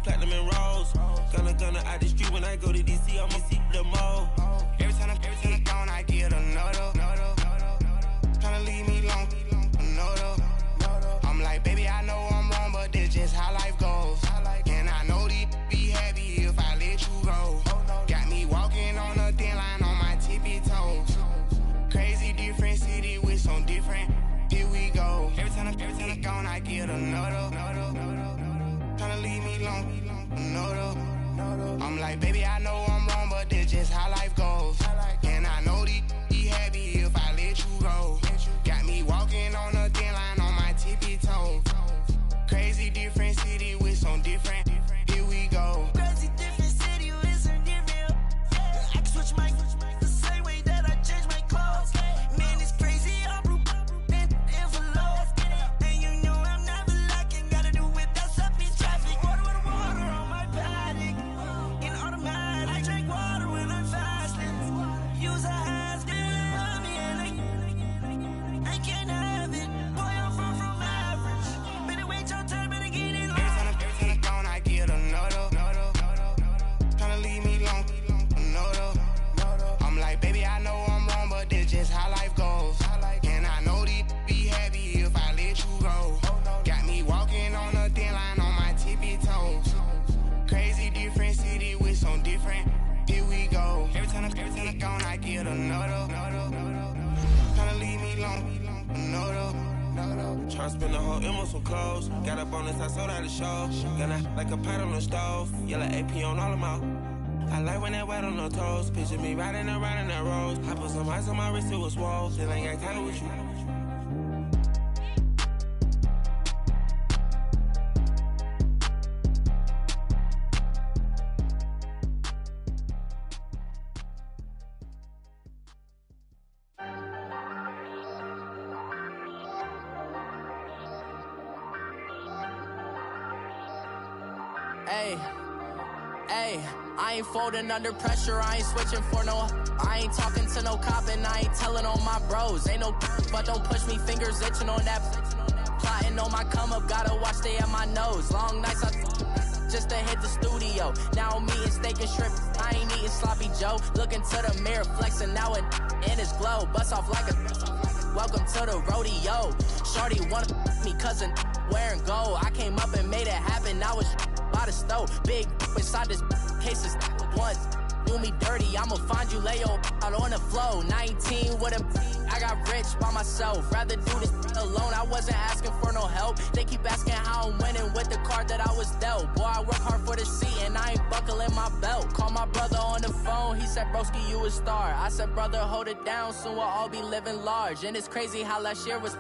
platinum and rose. Gonna out the street when I go to DC, I'ma see the mall. Every time I'm gone, I get another. Tryna leave me alone, another. I'm like, baby, I know I'm wrong, but that's just how life goes. And I know these be happy if I let you go. Got me walking on a thin line on my tippy toes. Crazy different city with some different. Here we go. Every time I'm gone, I get another. Tryna leave me alone, another. I'm like, baby, I know I'm wrong, but that's just how life goes. And I know these be happy if I let you go. Got me walking on a thin line on my tippy toes. Crazy different city with some different. Here we go. Crazy different city with some different. I can switch my the same way that I change my clothes. Man, it's crazy. I'm envelope. And you know I'm never lacking. Gotta do without stopping traffic. Water on my paddock. In automatic. I drink water when I'm fasting. Use a has on me and I can't have it. Boy, I'm far from average. Better wait your turn, better get in line. Every time I'm gone, I get another. Tryna leave me alone, another. I'm like, baby, I know I'm wrong, but that's just how life goes. And I know these be happy if I let you go. Got me walking on a thin line on my tippy toes. Crazy different city with some different. Here we go. Every time I'm gone, I get another. Tryna leave me alone, another. Tryna spend the whole M on some clothes. Got up on this, I sold out the show. Gonna like a pot on the stove. Yellow AP on all of them. I like when that wet on the toes. Picture me riding around in that rose. I put some ice on my wrist, it was swole. Still ain't got time with you. Ayy, I ain't folding under pressure, I ain't switching for no. I ain't talking to no cop and I ain't telling on my bros. Ain't no but don't push me, fingers itching on that. Plotting on my come up, gotta watch they at my nose. Long nights I just to hit the studio. Now I'm eating steak and shrimp, I ain't eating sloppy Joe. Looking to the mirror, flexing now and in his glow. Bust off like a welcome to the rodeo. Shorty wanna me cousin wearing gold. I came up and made it happen, I was by the stove. Big inside this cases once. Do me dirty, I'ma find you, lay your out on the floor. 19 with a I got rich by myself. Rather do this alone, I wasn't asking for no help. They keep asking how I'm winning with the card that I was dealt. Boy, I work hard for the seat and I ain't buckling my belt. Call my brother on the phone, he said, broski, you a star. I said, brother, hold it down, soon we'll all be living large. And it's crazy how last year was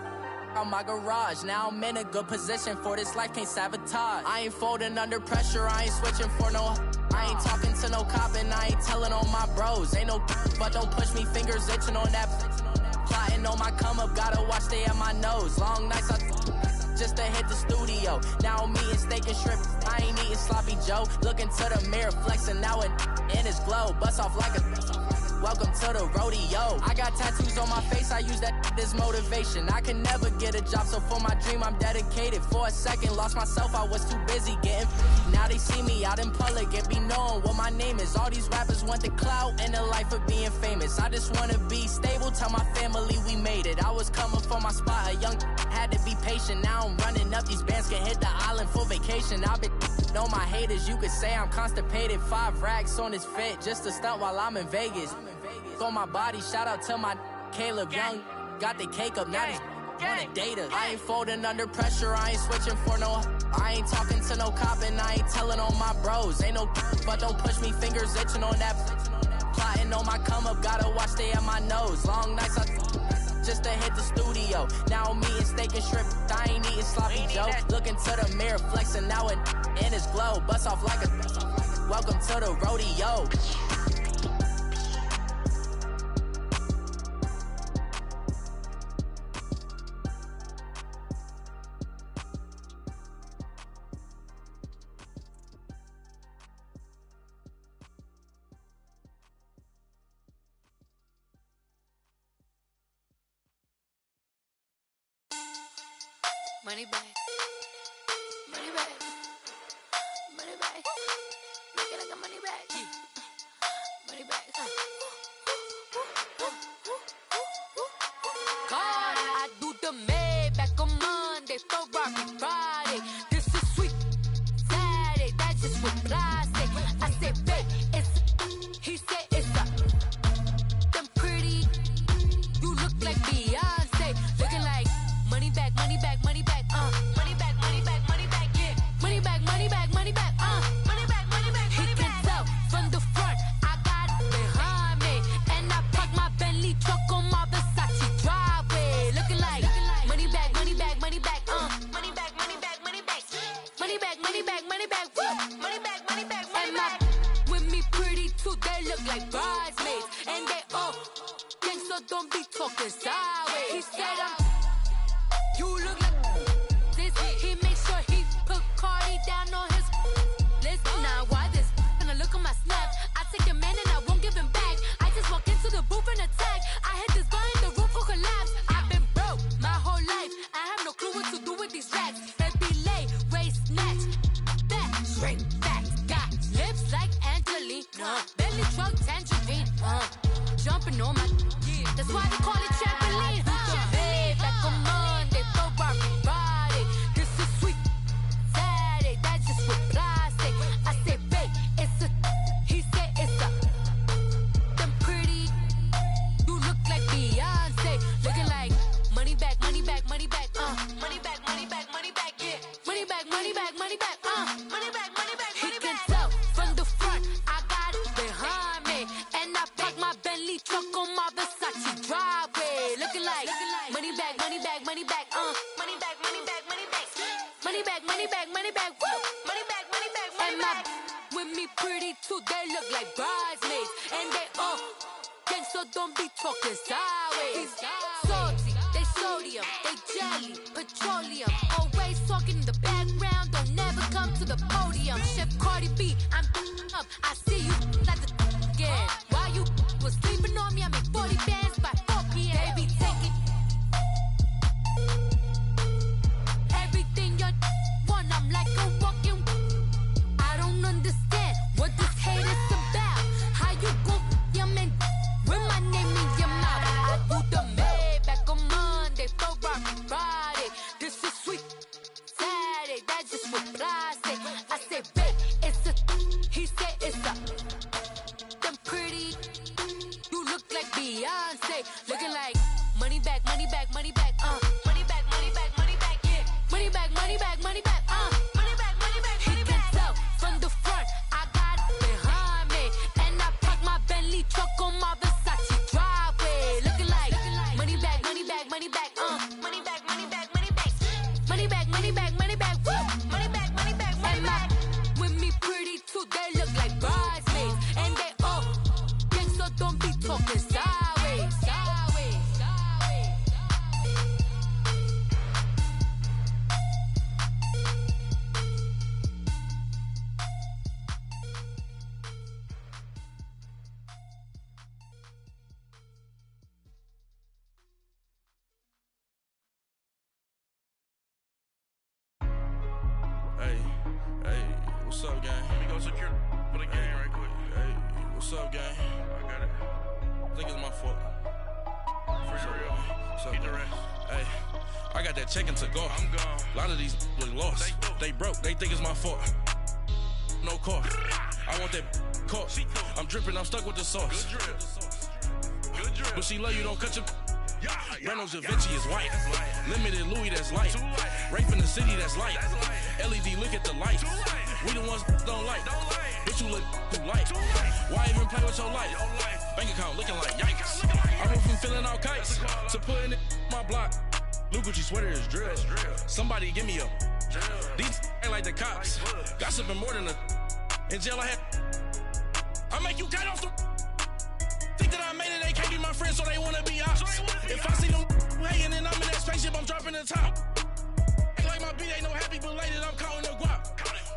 on my garage. Now I'm in a good position for this life, can't sabotage. I ain't folding under pressure, I ain't switching for no. I ain't talking to no cop and I ain't telling on my bros. Ain't no but don't push me, fingers itching on that. Plotting on my come up, gotta watch they at my nose. Long nights I just to hit the studio. Now I'm eating steak and shrimp, I ain't eating sloppy Joe. Looking to the mirror, flexing now and in his glow. Bust off like a welcome to the rodeo. I got tattoos on my face, I use that as motivation. I can never get a job, so for my dream I'm dedicated. For a second, lost myself, I was too busy getting. Now they see me out in public and be knowing what my name is. All these rappers want the clout and the life of being famous. I just wanna be stable, tell my family we made it. I was coming for my spot, a young had to be patient. Now I'm running up, these bands can hit the island for vacation. I've been on my haters, you could say I'm constipated. 5 racks on his fit, just to stunt while I'm in Vegas. On my body, shout out to my Caleb Young. Got the cake up, now these wanna date us. I ain't folding under pressure, I ain't switching for no. I ain't talking to no cop and I ain't telling on my bros. Ain't no but don't push me, fingers itching on that. Plotting on my come up, gotta watch they at my nose. Long nights I just to hit the studio. Now I'm eating steak and shrimp, I ain't eating sloppy Joe. Looking to the mirror, flexing now and in his glow. Bust off like a welcome to the rodeo. Money back, money back, money back. Ferrari Friday. This is sweet Saturday. That's just what plastic. I said, babe, it's. He said it's a. Them pretty. You look like Beyonce. Looking like money back, money back, money back. Money back, money back, money back. Yeah. Money back, money back, money back. Money back, money back. He can tell from the front. I got it behind me, and I park my Bentley truck on my Versace driveway. Looking like money back, money back, money back. Money back, money back, money back. Money back, money back, money back. Money back, money back, money back. With me pretty too, they look like bridesmaids, and they all gang, so don't be talking sideways. He said you look like this. He make sure he put Cardi down on his list. Now why this? Gonna look at my snap. I take a man and I won't give him back. I just walk into the booth and attack. I hit this guy in the roof will collapse. I've been broke my whole life. I have no clue what to do with these racks. They be late, waist snatch, back, straight back. Got lips like Angelina, belly truck tangerine. Jumping on my, that's why they call it trampoline. Back on Monday, Ferrari Friday. This is sweet Saturday. That's just with plastic. I said, babe, it's a. He said it's a. Them pretty. You look like Beyonce. Looking like money back, money back, money back. Money back, money back, money back. Yeah. Money back, money back, money back. Money back, money back, money back. He can tell from the front. I got it behind me, and I park my Bentley truck on my Versace driveway. Looking like money back, money back, money back. Money back, money back, money back. Money back, money back, money back. Woo. Money back, money back, money back. With me pretty too, they look like bridesmaids, and they all gang, so don't be talking sideways. Salty, they sodium, they jelly, petroleum. Always talking in the background, don't never come to the podium. Chef Cardi B, I'm up. I see you like the again. While you was sleeping on me, I make 40 bands by 4 p.m. They be taking everything you want. I'm like a walking. I don't understand what this hate is about. How you gon' your man with my name in your mouth? I do the Maybach on Monday, Ferrari Friday. This is sweet Saturday. That's just with plastic. I said, babe, it's a. He said it's a. Them pretty. You look like Beyonce. Looking like money back, money back, money back. Money back, money back, money back. Yeah. Money back, money back, money back. Money back, money back, money back. He can tell from the front. I got it behind me, and I park my Bentley truck on my Versace driveway. Looking like money back, money back, money back. Money back, money back, money back. Money back, money back, money back. Woo. Money back, money back, money back. With me pretty too, they look like bridesmaids, and they all gang, so don't be talking sideways. Sideways, sideways. Hey, what's up, gang? Let me go secure for the game right quick. Hey, what's up, gang? I got it. I think it's my fault. For real. What's up, Get the gang? rest. Hey, I got that check-in to go. I'm gone. A lot of these look lost. They broke. They think it's my fault. No car. I want that caught. I'm dripping. I'm stuck with the sauce. Good drip. Good drip. But she love you. Don't cut your. Yeah, Reynolds Da Vinci is white. Limited Louis, that's light. Rape in the city, that's light. LED, look at the light. We the ones don't like. Bitch, you look too light. Why even play with your life? Bank account looking like yikes. I went from filling out kites to putting it in my block. Blue Gucci sweater is drill. Somebody give me a. These ain't like the cops. Gossiping more than a. In jail I had. I make you cut off the. Think that I made it, they can't be my friends, so they wanna be ops. If I see them hating and I'm in that spaceship, I'm dropping the top. Ain't like my beat ain't no happy belated, I'm counting the guap.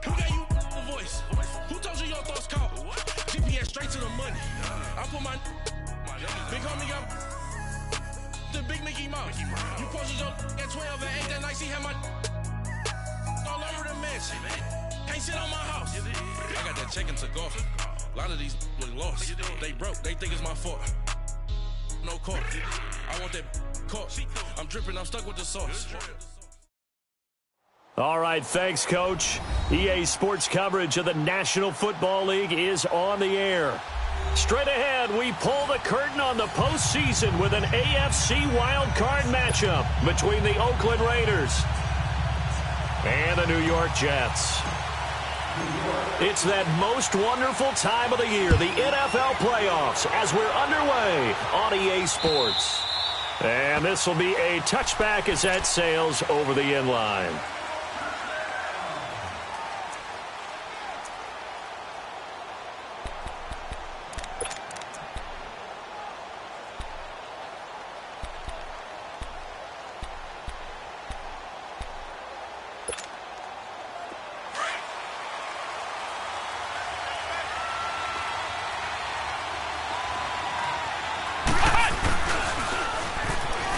Who gave you the voice? Who told you your thoughts count? GPS straight to the money. I put my big homie got the big Mickey Mouse. You posted your at 12 and 8 that night, she had my all over the mansion. Can't sit on my house. I got that check-in to go. A lot of these look lost. They broke. They think it's my fault. No car. I want that caught. I'm dripping. I'm stuck with the sauce. All right, thanks, Coach. EA Sports coverage of the National Football League is on the air. Straight ahead, we pull the curtain on the postseason with an AFC wildcard matchup between the Oakland Raiders and the New York Jets. It's that most wonderful time of the year, the NFL playoffs, as we're underway on EA Sports. And this will be a touchback as that sails over the end line.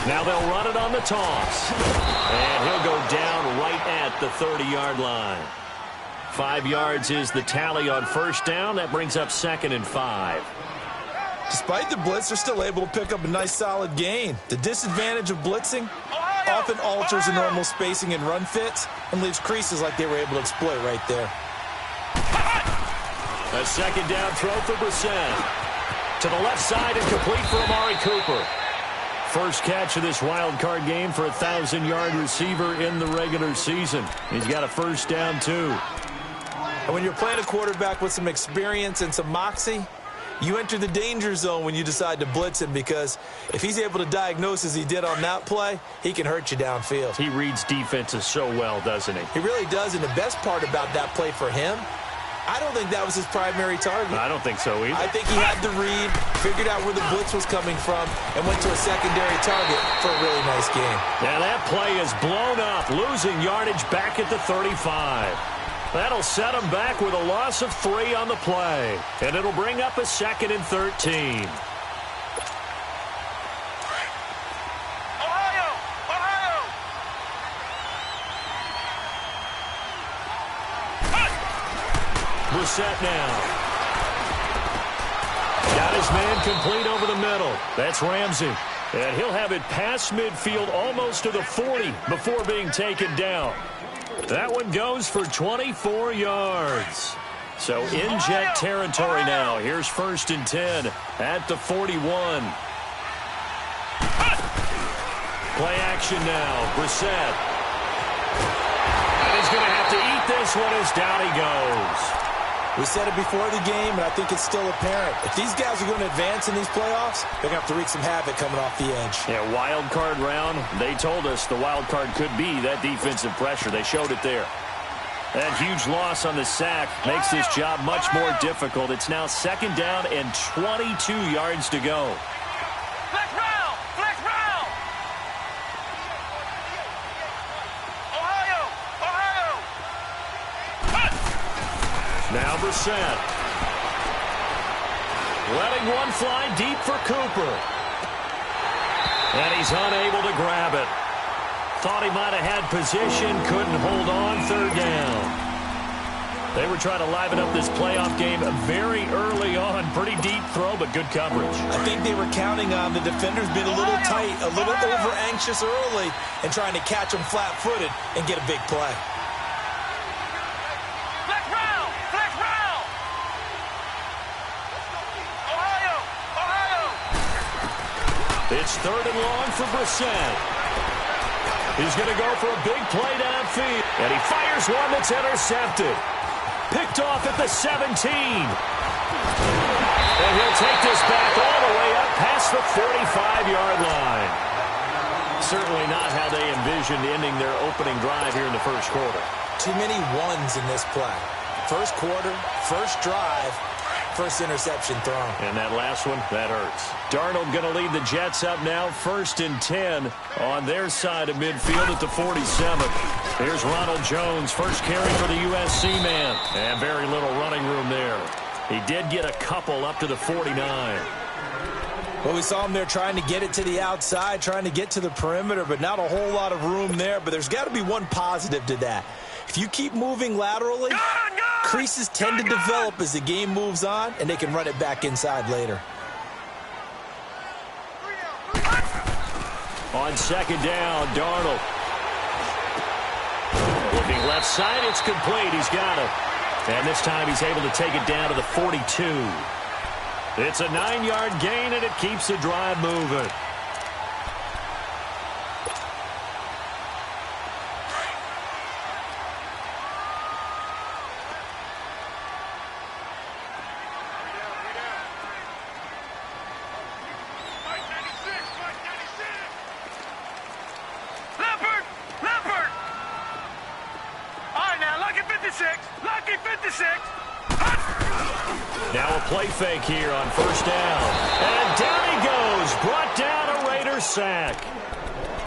Now they'll run it on the toss. And he'll go down right at the 30-yard line. 5 yards is the tally on first down. That brings up 2nd and 5. Despite the blitz, they're still able to pick up a nice solid gain. The disadvantage of blitzing often alters the normal spacing and run fits and leaves creases like they were able to exploit right there. A 2nd down throw for Brissett. To the left side and complete for Amari Cooper. First catch of this wild card game for a 1,000-yard receiver in the regular season. He's got a first down, too. And when you're playing a quarterback with some experience and some moxie, you enter the danger zone when you decide to blitz him, because if he's able to diagnose as he did on that play, he can hurt you downfield. He reads defenses so well, doesn't he? He really does, and the best part about that play for him, I don't think that was his primary target. I don't think so either. I think he had the read, figured out where the blitz was coming from, and went to a secondary target for a really nice game. Now that play is blown up, losing yardage back at the 35. That'll set him back with a loss of 3 on the play. And it'll bring up a 2nd and 13. Brissett now. Got his man complete over the middle. That's Ramsey. And he'll have it past midfield almost to the 40 before being taken down. That one goes for 24 yards. So in Jet territory now. Here's 1st and 10 at the 41. Play action now. Brissett. And he's going to have to eat this one as down he goes. We said it before the game, and I think it's still apparent. If these guys are going to advance in these playoffs, they're going to have to wreak some havoc coming off the edge. Yeah, wild card round. They told us the wild card could be that defensive pressure. They showed it there. That huge loss on the sack makes this job much more difficult. It's now 2nd down and 22 yards to go. Flex round! Flex round! Ohio! Now Brissett. Letting one fly deep for Cooper. And he's unable to grab it. Thought he might have had position, couldn't hold on, 3rd down. They were trying to liven up this playoff game very early on. Pretty deep throw, but good coverage. I think they were counting on the defenders being a little tight, a little over-anxious early, and trying to catch them flat-footed and get a big play. It's 3rd and long for Brissett. He's going to go for a big play downfield. And he fires one that's intercepted. Picked off at the 17. And he'll take this back all the way up past the 45-yard line. Certainly not how they envisioned ending their opening drive here in the first quarter. Too many ones in this play. First quarter, first drive, first interception thrown. And that last one, that hurts. Darnold going to lead the Jets up now, 1st and 10 on their side of midfield at the 47. Here's Ronald Jones, first carry for the USC man. And very little running room there. He did get a couple up to the 49. Well, we saw him there trying to get it to the outside, trying to get to the perimeter, but not a whole lot of room there. But there's got to be one positive to that. If you keep moving laterally, creases tend to develop as the game moves on, and they can run it back inside later. On 2nd down, Darnold. Looking left side, it's complete. He's got it. And this time he's able to take it down to the 42. It's a 9-yard gain, and it keeps the drive moving. Now a play fake here on first down. And down he goes. Brought down a Raider sack.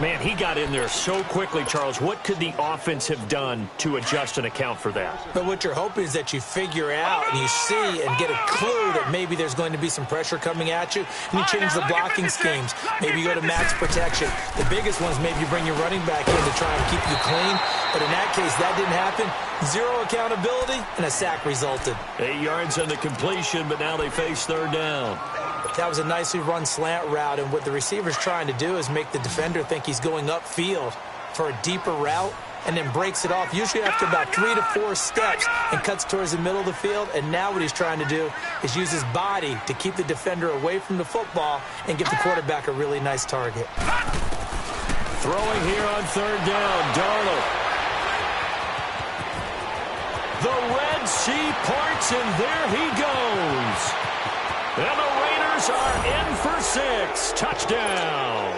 Man, he got in there so quickly, Charles. What could the offense have done to adjust and account for that? But what you're hoping is that you figure out and you see and get a clue that maybe there's going to be some pressure coming at you, and you change the blocking schemes. Maybe you go to max protection. The biggest ones, maybe you bring your running back in to try and keep you clean. But in that case, that didn't happen. Zero accountability, and a sack resulted. 8 yards on the completion, but now they face third down. That was a nicely run slant route, and what the receiver's trying to do is make the defender think he's going upfield for a deeper route, and then breaks it off, usually after about 3 to 4 steps, and cuts towards the middle of the field. And now what he's trying to do is use his body to keep the defender away from the football and give the quarterback a really nice target. Throwing here on third down, Darnold. The Red Sea parts, and there he goes. And the Raiders are in for 6. Touchdown.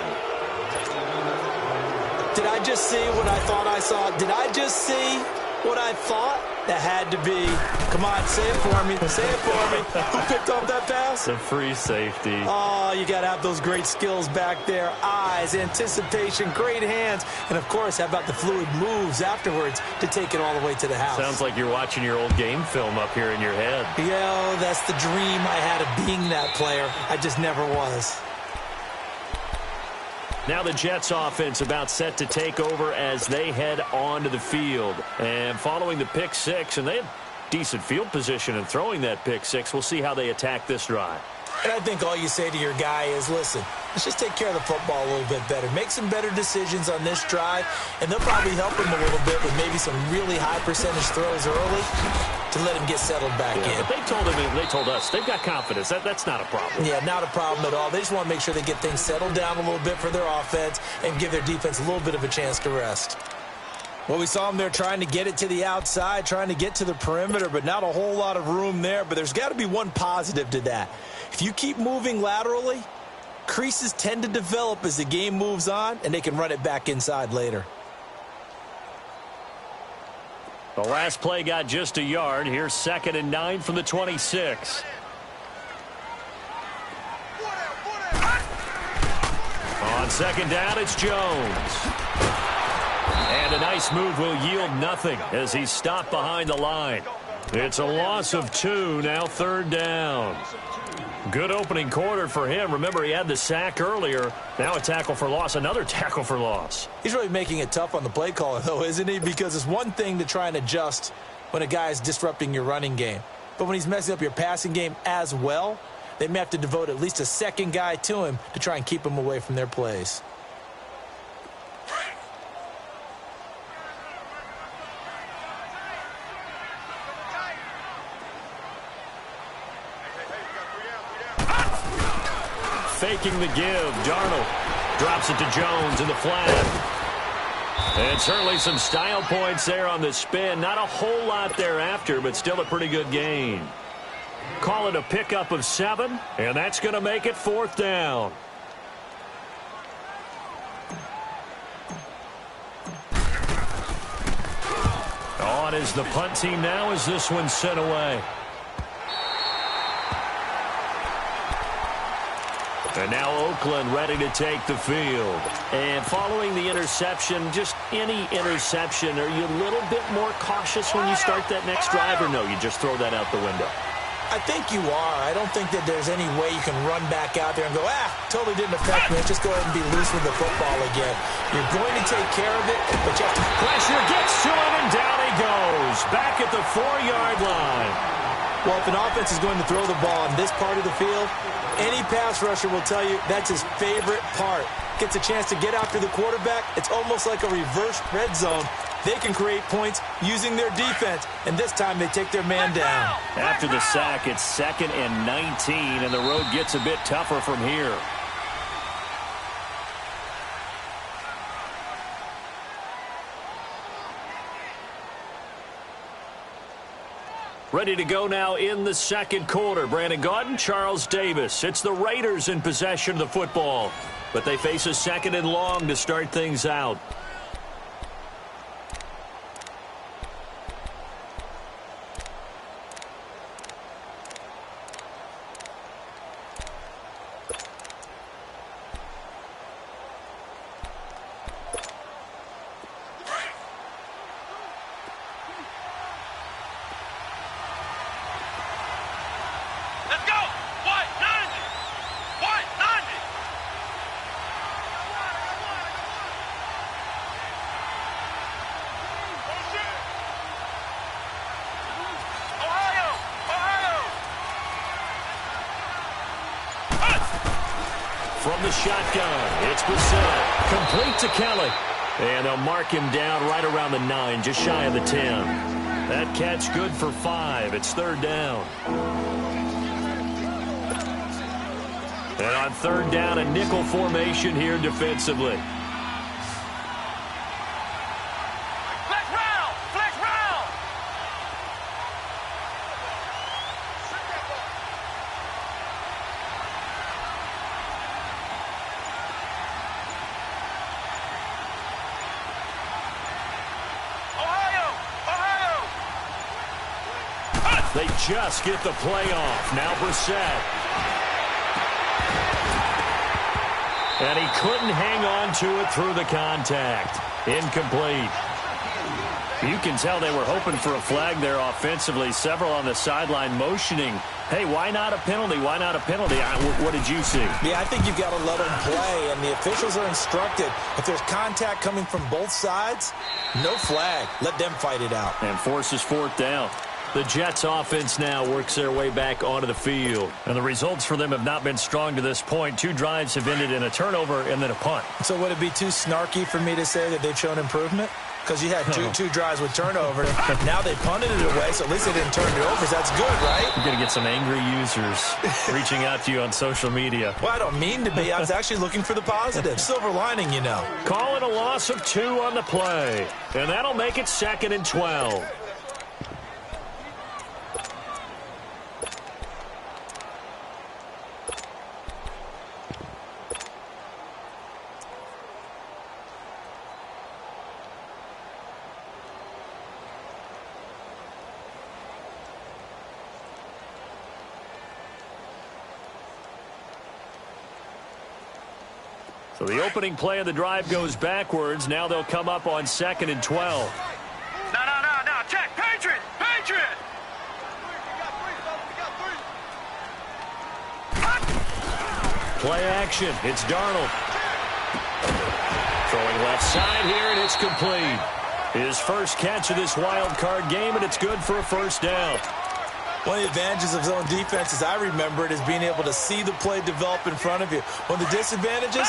Did I just see what I thought I saw? Did I just see what I thought? That had to be. Come on, say it for me. Say it for me. Who picked up that pass? The free safety. Oh, you got to have those great skills back there. Eyes, anticipation, great hands. And, of course, how about the fluid moves afterwards to take it all the way to the house? Sounds like you're watching your old game film up here in your head. Yeah, that's the dream I had of being that player. I just never was. Now the Jets offense about set to take over as they head onto the field. And following the pick six, and they have decent field position in throwing that pick six. We'll see how they attack this drive. And I think all you say to your guy is, listen, let's just take care of the football a little bit better. Make some better decisions on this drive, and they'll probably help him a little bit with maybe some really high percentage throws early to let him get settled back in. But they told him, they told us, they've got confidence. That's not a problem. Yeah, not a problem at all. They just want to make sure they get things settled down a little bit for their offense and give their defense a little bit of a chance to rest. Well, we saw them there trying to get it to the outside, trying to get to the perimeter, but not a whole lot of room there. But there's got to be one positive to that. If you keep moving laterally, creases tend to develop as the game moves on, and they can run it back inside later. The last play got just a yard. Here's 2nd and 9 from the 26. On 2nd down, it's Jones. And a nice move will yield nothing as he's stopped behind the line. It's a loss of 2, now 3rd down. Good opening quarter for him. Remember, he had the sack earlier. Now a tackle for loss, another tackle for loss. He's really making it tough on the play caller, though, isn't he? Because it's one thing to try and adjust when a guy is disrupting your running game. But when he's messing up your passing game as well, they may have to devote at least a second guy to him to try and keep him away from their plays. Faking the give. Darnold drops it to Jones in the flat. And certainly some style points there on the spin. Not a whole lot thereafter, but still a pretty good gain. Call it a pickup of 7, and that's going to make it 4th down. On is the punt team now as this one's sent away. And now Oakland ready to take the field. And following the interception, just any interception, are you a little bit more cautious when you start that next drive, or no, you just throw that out the window? I think you are. I don't think that there's any way you can run back out there and go, totally didn't affect me. Let's just go ahead and be loose with the football again. You're going to take care of it, but you have to... Pressure gets to him, and down he goes. Back at the 4-yard line. Well, if an offense is going to throw the ball on this part of the field, any pass rusher will tell you that's his favorite part. gets a chance to get after the quarterback, it's almost like a reverse red zone. They can create points using their defense, and this time they take their man down. After the sack, it's 2nd and 19, and the road gets a bit tougher from here. Ready to go now in the second quarter. Brandon Gaudin, Charles Davis. It's the Raiders in possession of the football, but they face a 2nd and long to start things out. From the shotgun, it's Brissett. Complete to Kelly. And they'll mark him down right around the 9, just shy of the 10. That catch good for 5. It's 3rd down. And on 3rd down, a nickel formation here defensively. They just get the play off. Now Brissett. And he couldn't hang on to it through the contact. Incomplete. You can tell they were hoping for a flag there offensively. Several on the sideline motioning. Hey, why not a penalty? Why not a penalty? What did you see? Yeah, I think you've got to let them play, and the officials are instructed. If there's contact coming from both sides, no flag. Let them fight it out. And forces 4th down. The Jets offense now works their way back onto the field. And the results for them have not been strong to this point. 2 drives have ended in a turnover and then a punt. So would it be too snarky for me to say that they've shown improvement? Because you had two drives with turnover. Now they punted it away, so at least they didn't turn it over. So that's good, right? You're going to get some angry users reaching out to you on social media. Well, I don't mean to be. I was actually looking for the positive. Silver lining, you know. Call it a loss of 2 on the play. And that'll make it 2nd and 12. So the opening play of the drive goes backwards. Now they'll come up on 2nd and 12. No. Check. Patriot. Play action. It's Darnold. Throwing left side here, and it's complete. His first catch of this wild card game, and it's good for a 1st down. One of the advantages of zone defense, as I remember it, is being able to see the play develop in front of you. One of the disadvantages,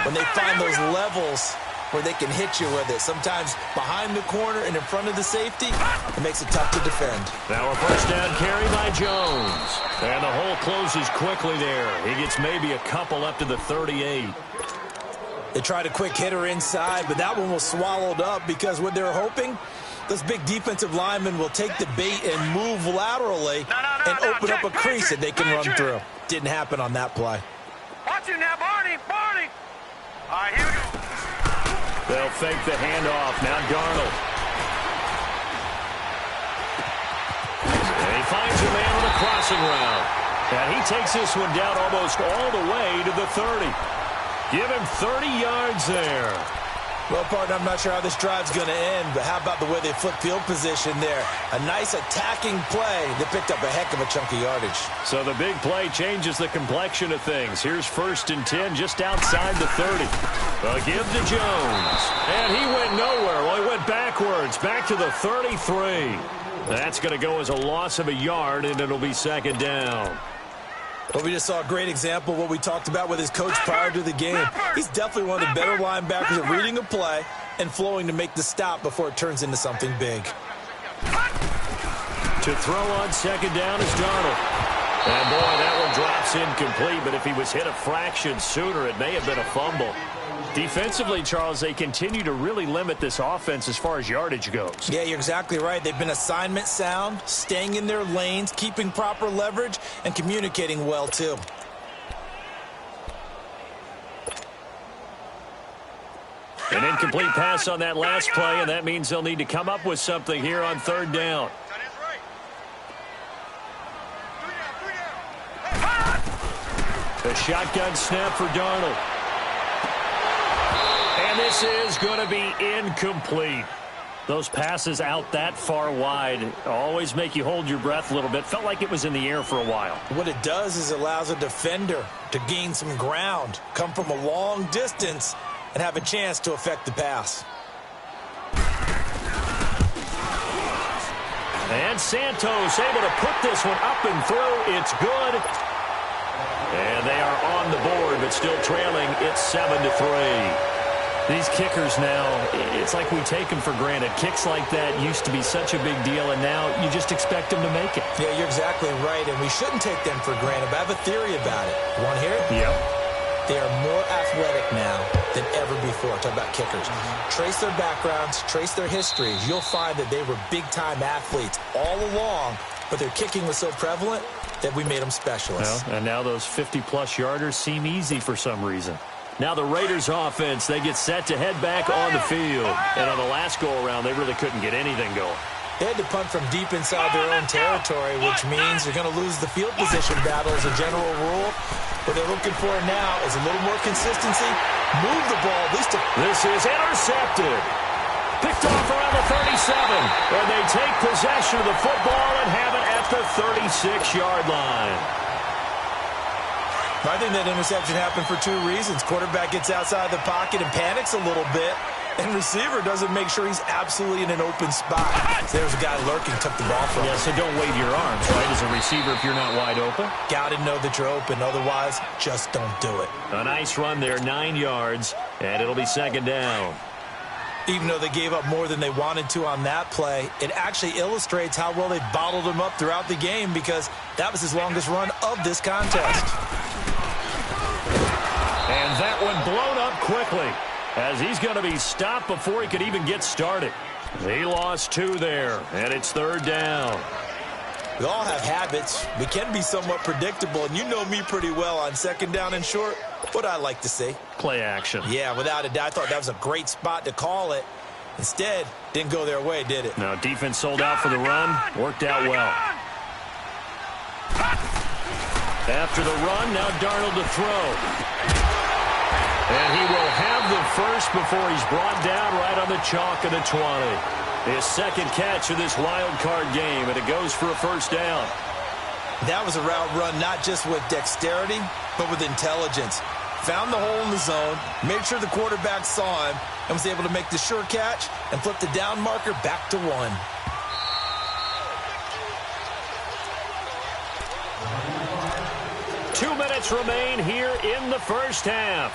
when they find those levels where they can hit you with it. Sometimes behind the corner and in front of the safety, it makes it tough to defend. Now a 1st down carry by Jones. And the hole closes quickly there. He gets maybe a couple up to the 38. They tried a quick hitter inside, but that one was swallowed up because what they're hoping, those big defensive linemen will take the bait and move laterally and open up a crease that they can run through. Didn't happen on that play. Watch it now, Barney. All right, here we go. They'll fake the handoff. Now Darnold. And he finds a man with a crossing route. And he takes this one down almost all the way to the 30. Give him 30 yards there. Well, partner, I'm not sure how this drive's going to end, but how about the way they flip field position there? A nice attacking play. They picked up a heck of a chunk of yardage. So the big play changes the complexion of things. Here's 1st and 10 just outside the 30. A give to Jones. And he went nowhere. Well, he went backwards, back to the 33. That's going to go as a loss of a yard, and it'll be 2nd down. Well, we just saw a great example of what we talked about with his coach prior to the game. He's definitely one of the better linebackers at reading a play and flowing to make the stop before it turns into something big. To throw on second down is Darnold. And boy, that one drops incomplete, but if he was hit a fraction sooner, it may have been a fumble. Defensively, Charles, they continue to really limit this offense as far as yardage goes. Yeah, you're exactly right. They've been assignment sound, staying in their lanes, keeping proper leverage, and communicating well, too. An incomplete pass on that last play, and that means they'll need to come up with something here on third down. A shotgun snap for Darnold. And this is going to be incomplete. Those passes out that far wide always make you hold your breath a little bit. Felt like it was in the air for a while. What it does is it allows a defender to gain some ground, come from a long distance, and have a chance to affect the pass. And Santos able to put this one up and through. It's good. And they are on the board, but still trailing. It's 7-3. These kickers now, it's like we take them for granted. Kicks like that used to be such a big deal, and now you just expect them to make it. Yeah, you're exactly right, and we shouldn't take them for granted. But I have a theory about it. You want to hear it? Yep. They are more athletic now than ever before. Talk about kickers. Trace their backgrounds, trace their histories. You'll find that they were big-time athletes all along, but their kicking was so prevalent that we made them specialists. Well, and now those 50-plus yarders seem easy for some reason. Now the Raiders offense, they get set to head back on the field. And on the last go-around, they really couldn't get anything going. They had to punt from deep inside their own territory, which means they're going to lose the field position battle as a general rule. What they're looking for now is a little more consistency. Move the ball at least. This is intercepted. Picked off around the 37. And they take possession of the football and have it at the 36-yard line. I think that interception happened for two reasons. Quarterback gets outside the pocket and panics a little bit, and receiver doesn't make sure he's absolutely in an open spot. So there's a guy lurking, took the ball from him. Yeah, so don't wave your arms, right, as a receiver if you're not wide open. Got to know that you're open. Otherwise, just don't do it. A nice run there, 9 yards, and it'll be second down. Even though they gave up more than they wanted to on that play, it actually illustrates how well they bottled him up throughout the game because that was his longest run of this contest. And that one blown up quickly as he's going to be stopped before he could even get started. He lost 2 there, and it's third down. We all have habits. We can be somewhat predictable, and you know me pretty well on second down and short. What I like to see. Play action. Yeah, without a doubt. I thought that was a great spot to call it. Instead, didn't go their way, did it? Now, defense sold out for the run. Worked out well. After the run, now Darnold to throw. And he will have the first before he's brought down right on the chalk of the 20. His second catch of this wild card game, and it goes for a first down. That was a route run not just with dexterity, but with intelligence. Found the hole in the zone, made sure the quarterback saw him, and was able to make the sure catch and flip the down marker back to 1. Two minutes remain here in the first half.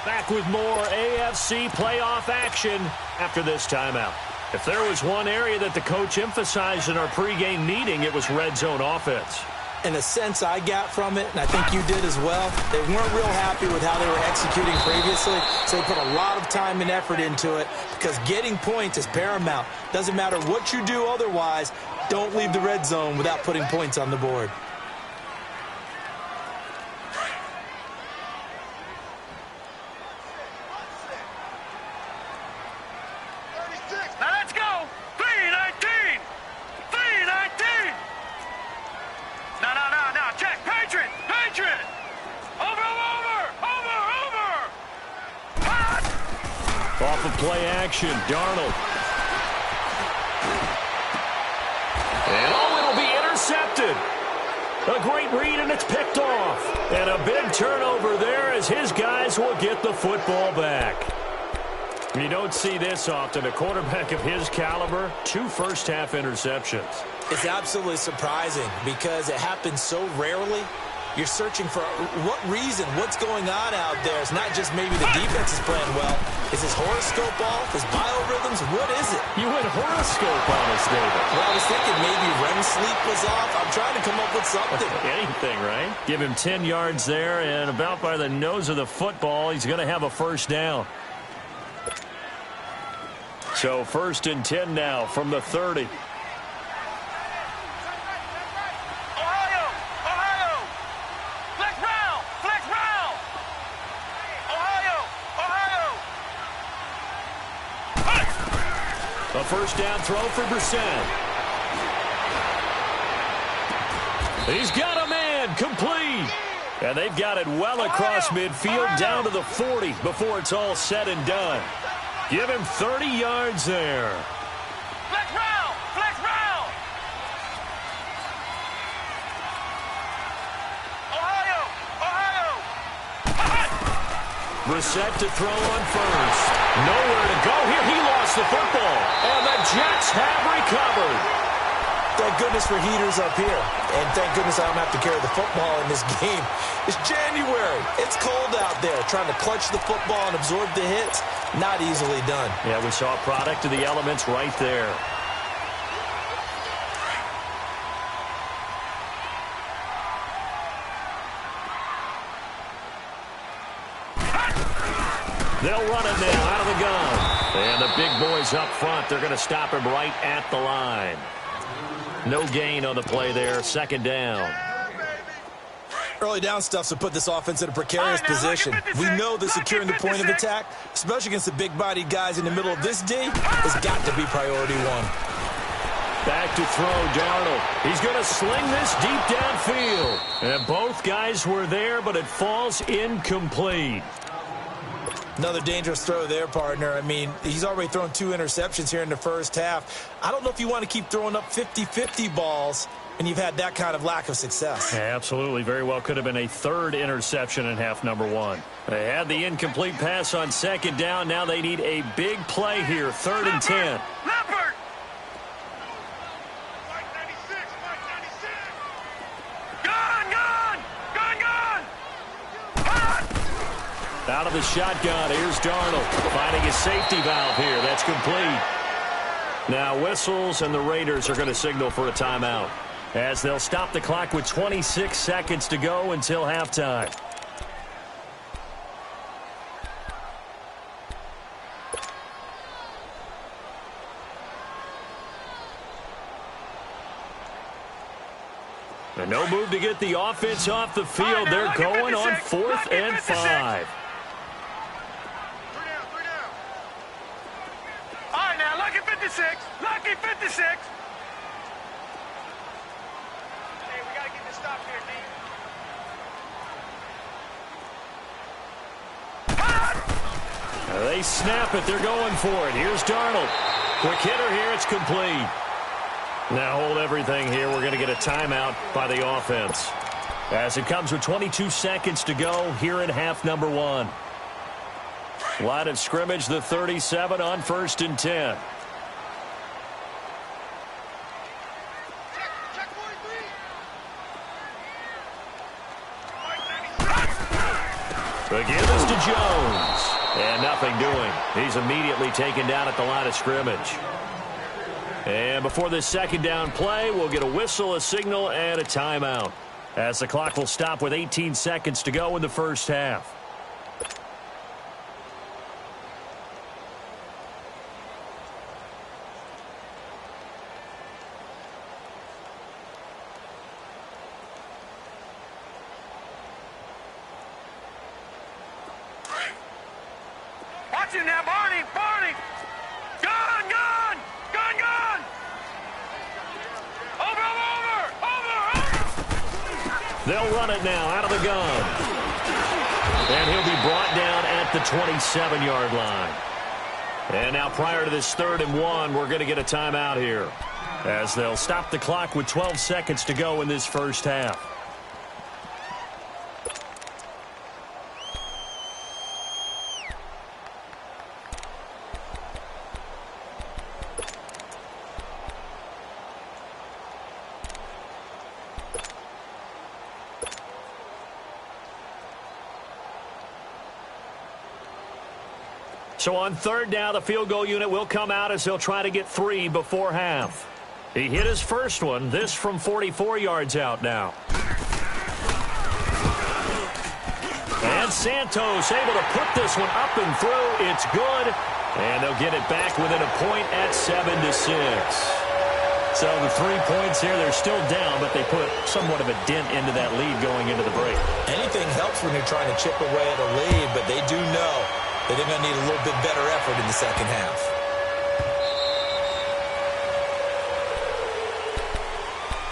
Back with more AFC playoff action after this timeout. If there was one area that the coach emphasized in our pregame meeting, it was red zone offense. In a sense I got from it, and I think you did as well, they weren't real happy with how they were executing previously, so they put a lot of time and effort into it because getting points is paramount. Doesn't matter what you do otherwise, don't leave the red zone without putting points on the board. Off of play action, Darnold. And it'll be intercepted. A great read, and it's picked off. And a big turnover there as his guys will get the football back. You don't see this often. A quarterback of his caliber, 2 first-half interceptions. It's absolutely surprising because it happens so rarely. you're searching for what reason, what's going on out there. It's not just maybe the defense is playing well. Is his horoscope off? His biorhythms? What is it? You went horoscope on us, David. Well, I was thinking maybe REM sleep was off. I'm trying to come up with something. Anything, right? Give him 10 yards there, and about by the nose of the football, he's going to have a first down. So 1st and 10 now from the 30. A first down throw for Brissett. He's got a man, complete. And they've got it well across midfield down to the 40 before it's all said and done. Give him 30 yards there. Flex round! Flex round! Ohio! Brissett to throw on first. Nowhere to go here. He lost the football. And the Jets have recovered. Thank goodness for heaters up here. And thank goodness I don't have to carry the football in this game. It's January. It's cold out there. Trying to clutch the football and absorb the hits, not easily done. Yeah, we saw a product of the elements right there. They'll run it now out of the gun. And the big boys up front, they're going to stop him right at the line. No gain on the play there, 2nd down. Early down stuff to put this offense in a precarious position. We know that securing the point of attack, especially against the big-bodied guys in the middle of this D, has got to be priority one. Back to throw, Darnold. He's going to sling this deep downfield. And both guys were there, but it falls incomplete. Another dangerous throw there, partner. I mean, he's already thrown 2 interceptions here in the first half. I don't know if you want to keep throwing up 50-50 balls, and you've had that kind of lack of success. Yeah, absolutely. Very well could have been a 3rd interception in half number 1. They had the incomplete pass on 2nd down. Now they need a big play here, 3rd and 10. Leopard! Out of the shotgun, here's Darnold finding his safety valve here. That's complete. Now whistles, and the Raiders are going to signal for a timeout as they'll stop the clock with 26 seconds to go until halftime. And no move to get the offense off the field. They're going on 4th and 5. Lucky 56. Lucky 56. Hey, we got to get this stop here, D. They snap it. They're going for it. Here's Darnold. Quick hitter here. It's complete. Now hold everything here. We're going to get a timeout by the offense as it comes with 22 seconds to go here in half number 1. Line of scrimmage, the 37 on 1st and 10. The give is to Jones. And nothing doing. He's immediately taken down at the line of scrimmage. And before this 2nd down play, we'll get a whistle, a signal, and a timeout as the clock will stop with 18 seconds to go in the first half. Watch it now, Barney! Barney! Gun! Gun! Gun! Gun! Over! They'll run it now out of the gun. And he'll be brought down at the 27-yard line. And now prior to this 3rd and 1, we're going to get a timeout here as they'll stop the clock with 12 seconds to go in this first half. So on third down, the field goal unit will come out as they'll try to get 3 before half. He hit his first one, this from 44 yards out now. And Santos able to put this one up and through. It's good. And they'll get it back within a point at 7-6. So the 3 points here, they're still down, but they put somewhat of a dent into that lead going into the break. Anything helps when you're trying to chip away at a lead, but they do know that they're going to need a little bit better effort in the second half.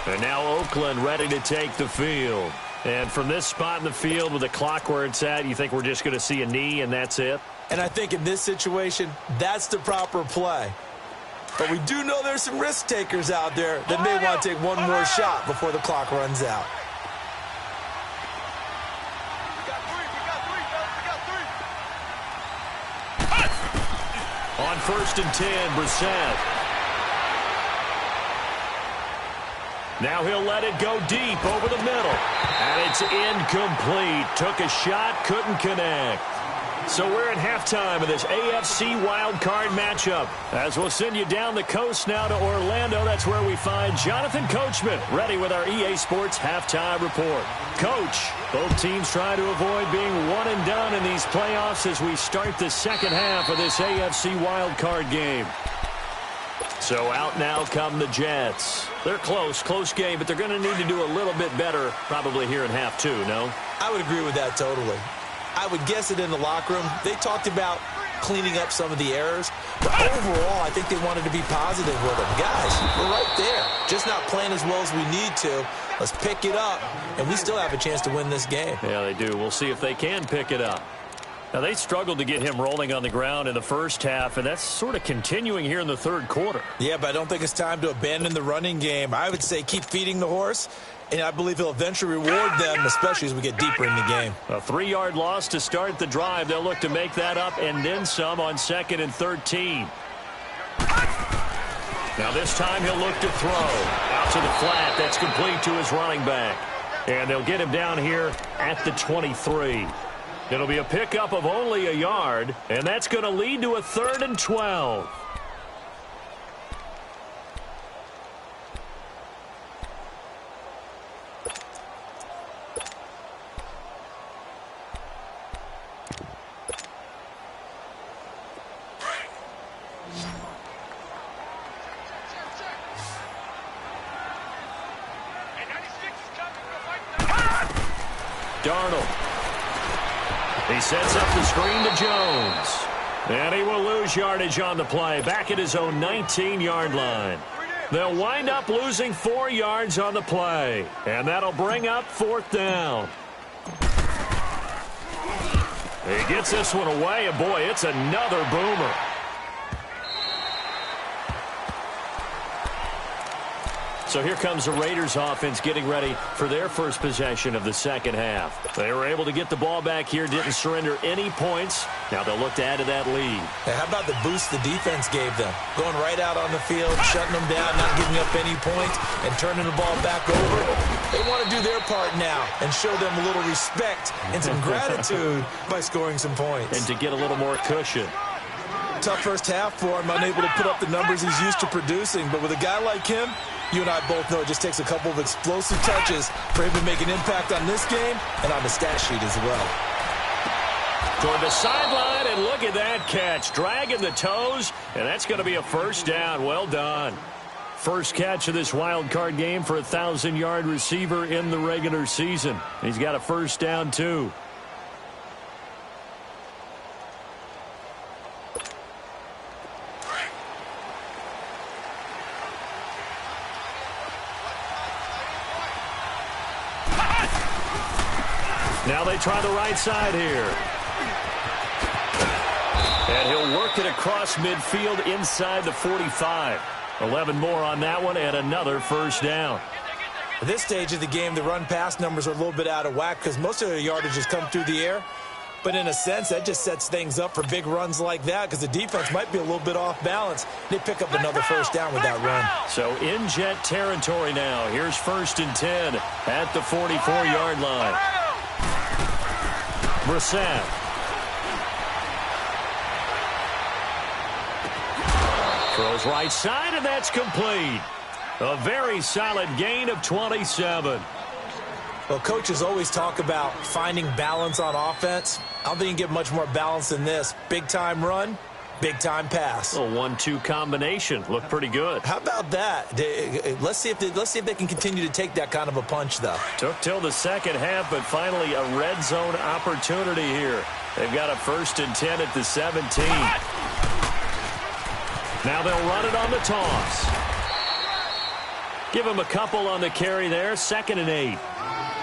And now Oakland ready to take the field. And from this spot in the field with the clock where it's at, you think we're just going to see a knee and that's it? And I think in this situation, that's the proper play. But we do know there's some risk takers out there that may want to take one more shot before the clock runs out. On 1st and 10, Brissett. Now he'll let it go deep over the middle. And it's incomplete. Took a shot, couldn't connect. So we're at halftime of this AFC wildcard matchup. As we'll send you down the coast now to Orlando, that's where we find Jonathan Coachman, ready with our EA Sports halftime report. Coach, both teams try to avoid being one and done in these playoffs as we start the second half of this AFC wildcard game. So out now come the Jets. They're close game, but they're going to need to do a little bit better probably here in half two, no? I would agree with that totally. I would guess it in the locker room. They talked about cleaning up some of the errors. But overall, I think they wanted to be positive with them. Guys, we're right there. Just not playing as well as we need to. Let's pick it up, and we still have a chance to win this game. Yeah, they do. We'll see if they can pick it up. Now, they struggled to get him rolling on the ground in the first half, and that's sort of continuing here in the third quarter. Yeah, but I don't think it's time to abandon the running game. I would say keep feeding the horse, and I believe he'll eventually reward them, especially as we get deeper in the game. A 3-yard loss to start the drive. They'll look to make that up and then some on 2nd and 13. Now this time he'll look to throw. Out to the flat. That's complete to his running back. And they'll get him down here at the 23. It'll be a pickup of only a yard, and that's going to lead to a 3rd and 12. Darnold. He sets up the screen to Jones. And he will lose yardage on the play. Back at his own 19-yard line. They'll wind up losing 4 yards on the play. And that'll bring up 4th down. He gets this one away, and boy, it's another boomer. So here comes the Raiders offense getting ready for their first possession of the second half. They were able to get the ball back here, didn't surrender any points. Now they'll look to add to that lead. Hey, how about the boost the defense gave them? Going right out on the field, shutting them down, not giving up any points, and turning the ball back over. They want to do their part now and show them a little respect and some gratitude by scoring some points. And to get a little more cushion. Tough first half for him, unable to put up the numbers he's used to producing. But with a guy like him, you and I both know it just takes a couple of explosive touches for him to make an impact on this game and on the stat sheet as well. Toward the sideline, and look at that catch. Dragging the toes, and that's going to be a 1st down. Well done. First catch of this wild card game for a 1,000-yard receiver in the regular season. He's got a 1st down, too. Now they try the right side here. And he'll work it across midfield inside the 45. 11 more on that one and another 1st down. At this stage of the game, the run-pass numbers are a little bit out of whack because most of their yardage has come through the air. But in a sense, that just sets things up for big runs like that because the defense might be a little bit off balance. They pick up another 1st down with that run. So in Jet territory now. Here's 1st and 10 at the 44-yard line. Brissett. Throws right side, and that's complete. A very solid gain of 27. Well, coaches always talk about finding balance on offense. I don't think you can get much more balance than this. Big-time run, big-time pass. A 1-2 combination. Looked pretty good. How about that? Let's see if they can continue to take that kind of a punch, though. Took till the second half, but finally a red zone opportunity here. They've got a 1st and 10 at the 17. Now they'll run it on the toss. Give him a couple on the carry there. 2nd and 8.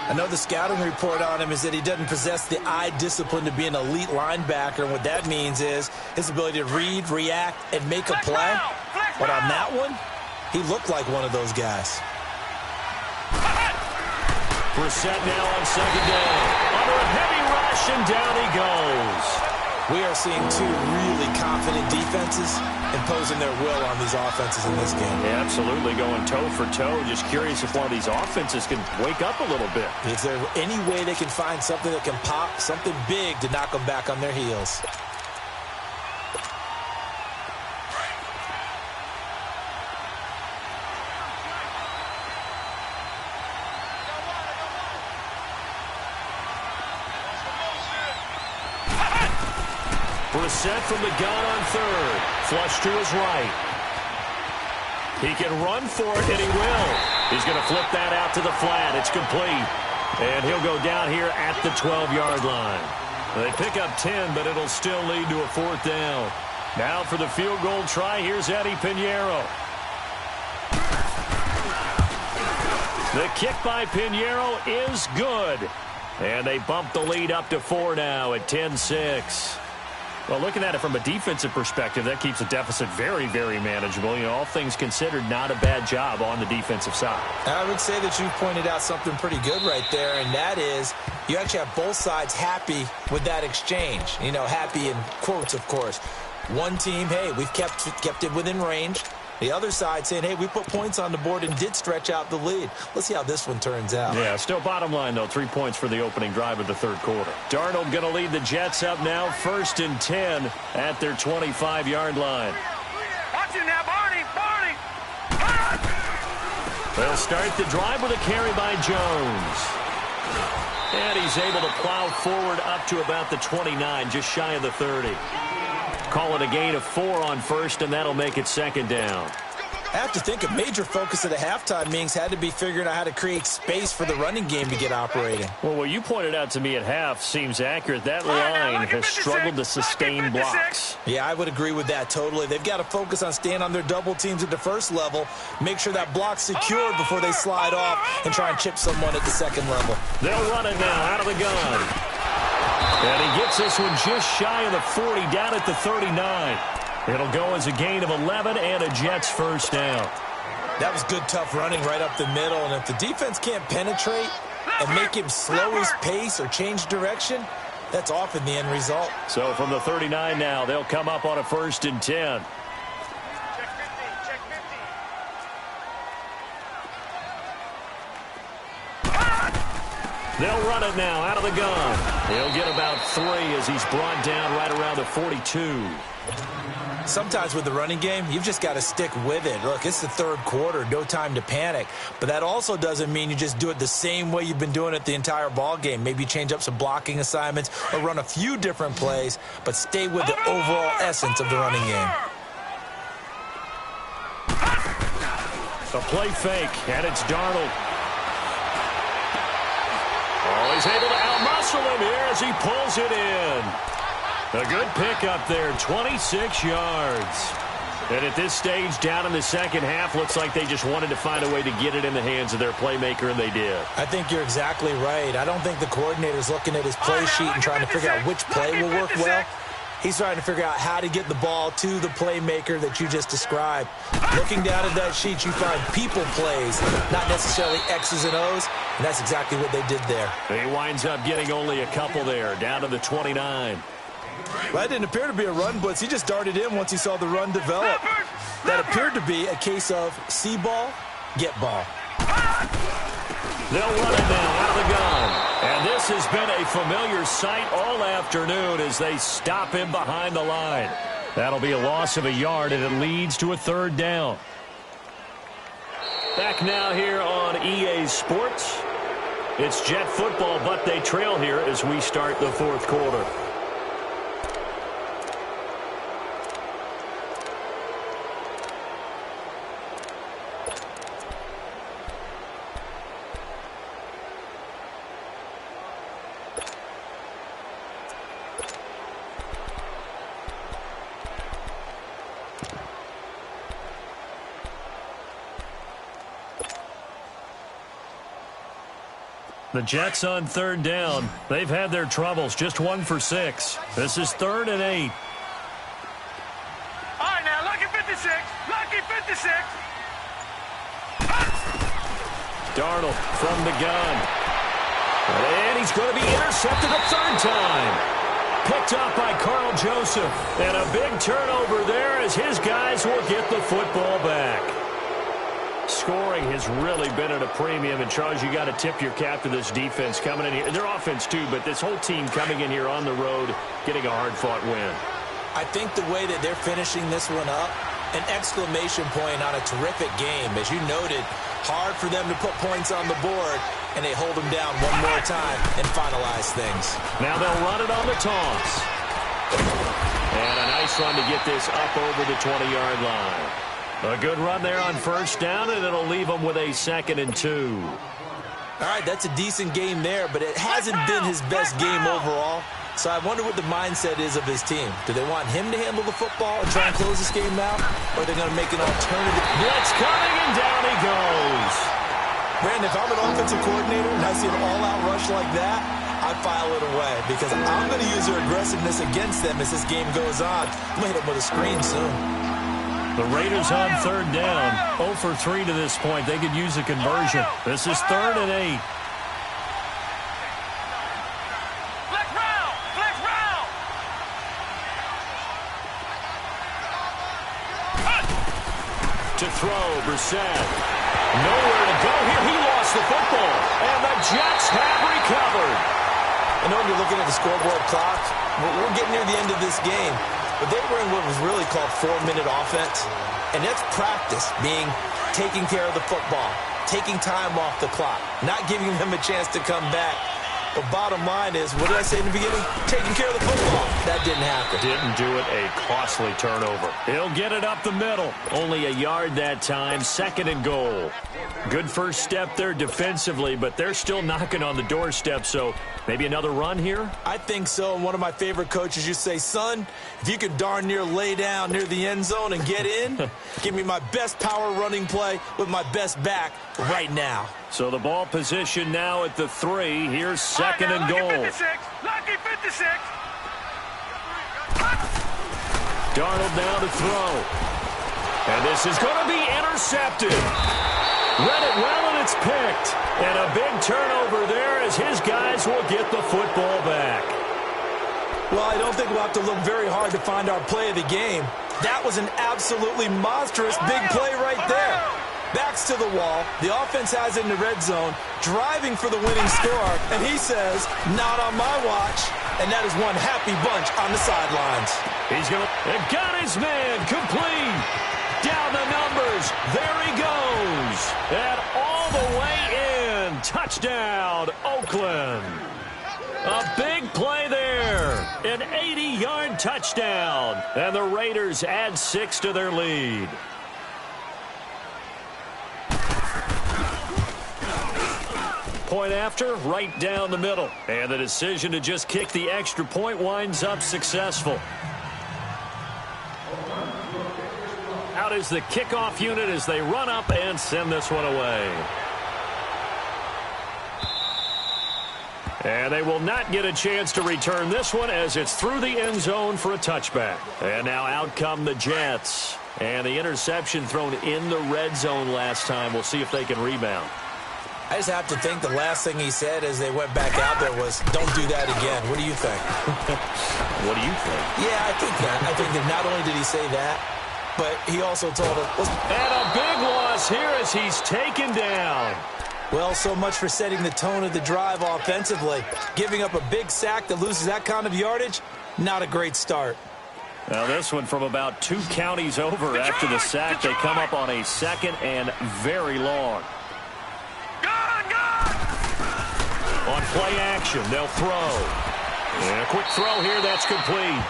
I know the scouting report on him is that he doesn't possess the eye discipline to be an elite linebacker. And what that means is his ability to read, react, and make a play. But on that one, he looked like one of those guys. Brissett now on 2nd down. Under a heavy rush, and down he goes. We are seeing two really confident defenses imposing their will on these offenses in this game. Yeah, absolutely, going toe for toe. Just curious if one of these offenses can wake up a little bit. Is there any way they can find something that can pop, something big to knock them back on their heels? Brissett from the gun on 3rd. Flush to his right. He can run for it, and he will. He's going to flip that out to the flat. It's complete. And he'll go down here at the 12-yard line. They pick up 10, but it'll still lead to a 4th down. Now for the field goal try, here's Eddie Pinheiro. The kick by Pinheiro is good. And they bump the lead up to 4 now at 10-6. Well, looking at it from a defensive perspective, that keeps the deficit very, very manageable. You know, all things considered, not a bad job on the defensive side. I would say that you've pointed out something pretty good right there, and that is you actually have both sides happy with that exchange. You know, happy in quotes, of course. One team, hey, we've kept it within range. The other side saying, hey, we put points on the board and did stretch out the lead. Let's see how this one turns out. Yeah, still bottom line, though, 3 points for the opening drive of the 3rd quarter. Darnold going to lead the Jets up now, 1st and 10 at their 25-yard line. Watch it now, Barney! They'll start the drive with a carry by Jones. And he's able to plow forward up to about the 29, just shy of the 30. Call it a gain of 4 on 1st, and that'll make it 2nd down. I have to think a major focus of the halftime meetings had to be figuring out how to create space for the running game to get operating. Well, what you pointed out to me at half seems accurate. That line has struggled to sustain blocks. Yeah, I would agree with that totally. They've got to focus on staying on their double teams at the 1st level, make sure that block's secured before they slide off and try and chip someone at the 2nd level. They'll run it now out of the gun. And he gets this one just shy of the 40, down at the 39. It'll go as a gain of 11 and a Jets 1st down. That was good, tough running right up the middle. And if the defense can't penetrate and make him slow his pace or change direction, that's often the end result. So from the 39 now, they'll come up on a 1st and 10. They'll run it now out of the gun. He'll get about 3 as he's brought down right around the 42. Sometimes with the running game, you've just got to stick with it. Look, it's the 3rd quarter, no time to panic. But that also doesn't mean you just do it the same way you've been doing it the entire ball game. Maybe change up some blocking assignments or run a few different plays, but stay with the overall essence of the running game. A play fake, and it's Darnold. Oh, he's able to outmuscle him here as he pulls it in. A good pickup there, 26 yards. And at this stage, down in the 2nd half, looks like they just wanted to find a way to get it in the hands of their playmaker, and they did. I think you're exactly right. I don't think the coordinator's looking at his play sheet and trying to figure out which play will work well. He's trying to figure out how to get the ball to the playmaker that you just described. Looking down at that sheet, you find people plays, not necessarily X's and O's, and that's exactly what they did there. He winds up getting only a couple there, down to the 29. Well, that didn't appear to be a run blitz. He just darted in once he saw the run develop. That appeared to be a case of see ball, get ball. They'll run it now out of the gun. And this has been a familiar sight all afternoon as they stop him behind the line. That'll be a loss of a yard, and it leads to a third down. Back now here on EA Sports. It's Jet football, but they trail here as we start the fourth quarter. The Jets on third down. They've had their troubles. Just 1 for 6. This is 3rd and 8. All right, now, lucky 56. Lucky 56. Darnold from the gun. And he's going to be intercepted a third time. Picked up by Carl Joseph. And a big turnover there as his guys will get the football back. Scoring has really been at a premium, and Charles, you got to tip your cap to this defense coming in here. Their offense too, but this whole team coming in here on the road, getting a hard-fought win. I think the way that they're finishing this one up, an exclamation point on a terrific game. As you noted, hard for them to put points on the board, and they hold them down one more time and finalize things. Now they'll run it on the toss. And a nice run to get this up over the 20-yard line. A good run there on first down, and it'll leave them with a 2nd and 2. All right, that's a decent game there, but it hasn't been his best game overall. So I wonder what the mindset is of his team. Do they want him to handle the football and try and close this game out? Or are they going to make an alternative? Blitz coming, and down he goes. Brandon, if I'm an offensive coordinator and I see an all-out rush like that, I file it away because I'm going to use their aggressiveness against them as this game goes on. I'm going to hit them with a screen soon. The Raiders on third down. 0 for 3 to this point. They could use a conversion. This is 3rd and 8. Flex round. Flex round. To throw, Brissett. Nowhere to go here. He lost the football. And the Jets have recovered. I know when you're looking at the scoreboard clock, we're getting near the end of this game. But they were in what was really called 4-minute offense. And that's practice, being taking care of the football, taking time off the clock, not giving them a chance to come back. But bottom line is, what did I say in the beginning? Taking care of the football. That didn't happen. Didn't do it. A costly turnover. He'll get it up the middle. Only a yard that time. 2nd and goal. Good first step there defensively, but they're still knocking on the doorstep, so maybe another run here? I think so. And one of my favorite coaches, you say, son, if you could darn near lay down near the end zone and get in, give me my best power running play with my best back right now. So the ball position now at the 3. Here's 2nd and goal. Lucky 56. Lucky 56. Darnold now to throw. And this is going to be intercepted. Read it well, and it's picked. And a big turnover there as his guys will get the football back. Well, I don't think we'll have to look very hard to find our play of the game. That was an absolutely monstrous big play right there. Backs to the wall. The offense has it in the red zone, driving for the winning score. And he says, not on my watch. And that is one happy bunch on the sidelines. He's going to... got his man complete. Down the numbers. There he goes. And all the way in. Touchdown, Oakland. A big play there. An 80-yard touchdown. And the Raiders add 6 to their lead. Point after, right down the middle. And the decision to just kick the extra point winds up successful. Out is the kickoff unit as they run up and send this one away. And they will not get a chance to return this one as it's through the end zone for a touchback. And now out come the Jets. And the interception thrown in the red zone last time. We'll see if they can rebound. I just have to think the last thing he said as they went back out there was, don't do that again. What do you think? What do you think? Yeah, I think that. I think that not only did he say that, but he also told us. And a big loss here as he's taken down. Well, so much for setting the tone of the drive offensively. Giving up a big sack that loses that kind of yardage, not a great start. Now this one from about 2 counties over after the sack. They come up on a 2nd and very long. On play action, they'll throw. And a quick throw here, that's complete.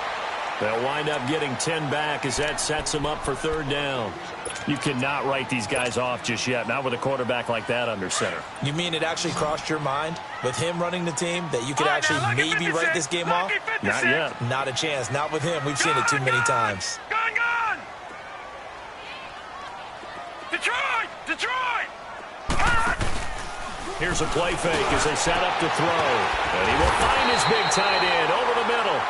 They'll wind up getting 10 back as that sets them up for 3rd down. You cannot write these guys off just yet, not with a quarterback like that under center. You mean it actually crossed your mind with him running the team that you could actually maybe write this game off? Not yet. Not a chance. Not with him. We've seen it too many times. Gone! Detroit! Here's a play fake as they set up to throw. And he will find his big tight end over the middle.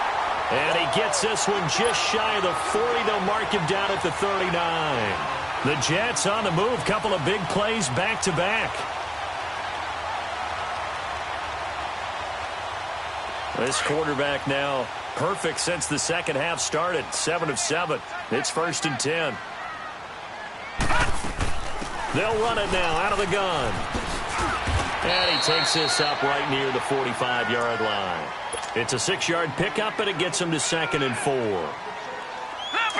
And he gets this one just shy of the 40. They'll mark him down at the 39. The Jets on the move. Couple of big plays back-to-back. This quarterback now perfect since the second half started. 7 of 7. It's 1st and 10. They'll run it now out of the gun. And he takes this up right near the 45-yard line. It's a 6-yard pickup, and it gets him to 2nd and 4.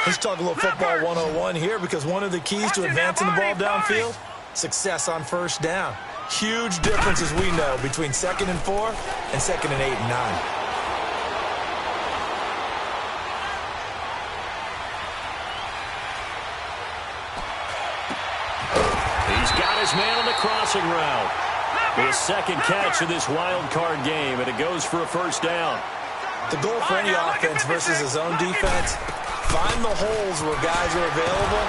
Let's talk a little football 101 here, because one of the keys to advancing the ball downfield, success on 1st down. Huge difference, as we know, between 2nd and 4 and 2nd and 8 and 9. He's got his man on the crossing route. His 2nd catch of this wild card game, and it goes for a 1st down. The goal for any offense versus his own defense, find the holes where guys are available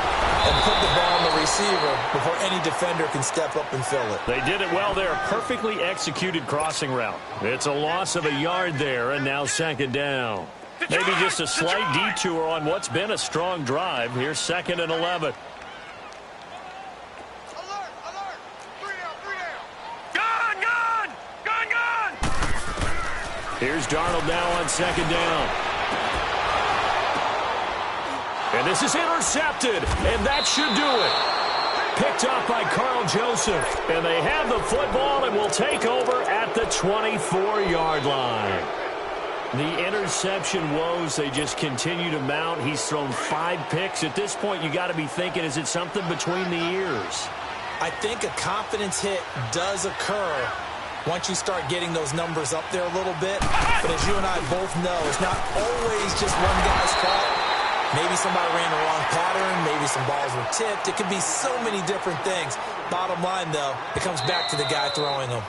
and put the ball on the receiver before any defender can step up and fill it. They did it well there. Perfectly executed crossing route. It's a loss of a yard there, and now 2nd down. Maybe just a slight detour on what's been a strong drive. Here's 2nd and 11. Here's Darnold now on 2nd down. And this is intercepted, and that should do it. Picked up by Carl Joseph, and they have the football and will take over at the 24-yard line. The interception woes, they just continue to mount. He's thrown 5 picks. At this point, you got to be thinking, is it something between the ears? I think a confidence hit does occur once you start getting those numbers up there a little bit. But as you and I both know, it's not always just one guy's fault. Maybe somebody ran the wrong pattern. Maybe some balls were tipped. It could be so many different things. Bottom line, though, it comes back to the guy throwing them.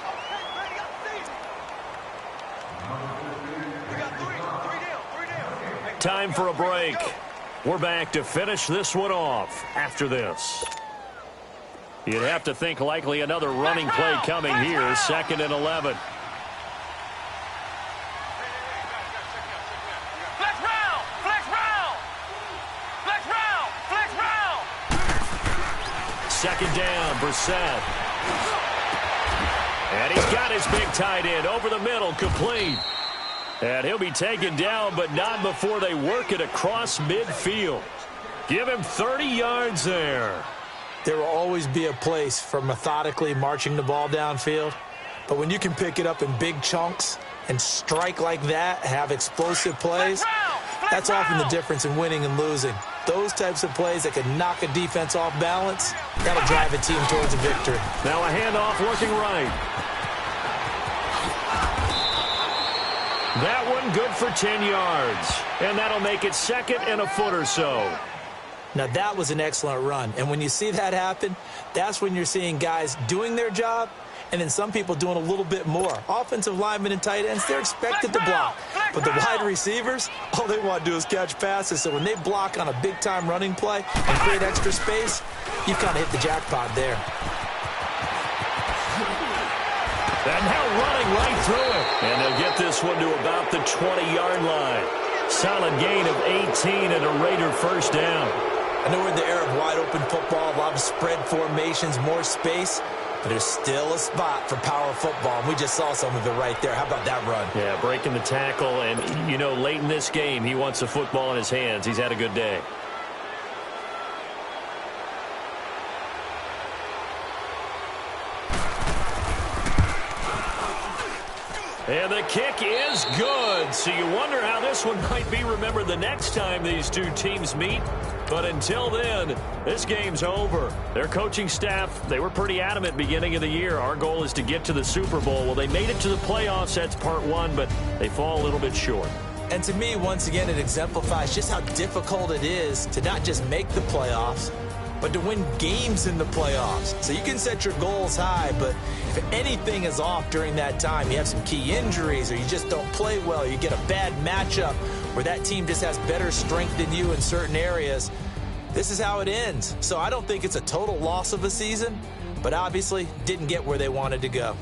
Time for a break. We're back to finish this one off after this. You'd have to think likely another running play coming here. 2nd and 11. Second down, Brissett. And he's got his big tight end over the middle, complete. And he'll be taken down, but not before they work it across midfield. Give him 30 yards there. There will always be a place for methodically marching the ball downfield. But when you can pick it up in big chunks and strike like that, have explosive plays, that's often the difference in winning and losing. Those types of plays that can knock a defense off balance, that'll drive a team towards a victory. Now a handoff looking right. That one good for 10 yards. And that'll make it 2nd and a foot or so. Now, that was an excellent run. And when you see that happen, that's when you're seeing guys doing their job and then some people doing a little bit more. Offensive linemen and tight ends, they're expected to block. But the wide receivers, all they want to do is catch passes. So when they block on a big-time running play and create extra space, you've kind of hit the jackpot there. And now running right through it. And they'll get this one to about the 20-yard line. Solid gain of 18 and a Raider 1st down. I know we're in the era of wide-open football, a lot of spread formations, more space, but there's still a spot for power football, and we just saw some of it right there. How about that run? Yeah, breaking the tackle, and, you know, late in this game, he wants the football in his hands. He's had a good day. And the kick is good. So you wonder how this one might be remembered the next time these two teams meet. But until then, this game's over. Their coaching staff, they were pretty adamant beginning of the year. Our goal is to get to the Super Bowl. Well, they made it to the playoffs. That's part one, but they fall a little bit short. And to me, once again, it exemplifies just how difficult it is to not just make the playoffs, but to win games in the playoffs. So you can set your goals high, but if anything is off during that time, you have some key injuries or you just don't play well, you get a bad matchup where that team just has better strength than you in certain areas, this is how it ends. So I don't think it's a total loss of a season, but obviously didn't get where they wanted to go.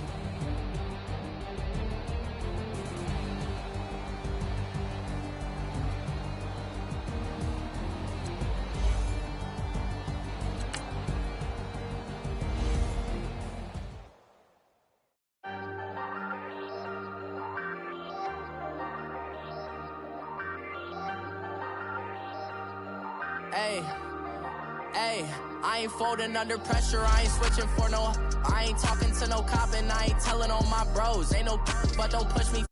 Hey, I ain't folding under pressure, I ain't switching for no, I ain't talking to no cop and I ain't telling on my bros, ain't no, but don't push me.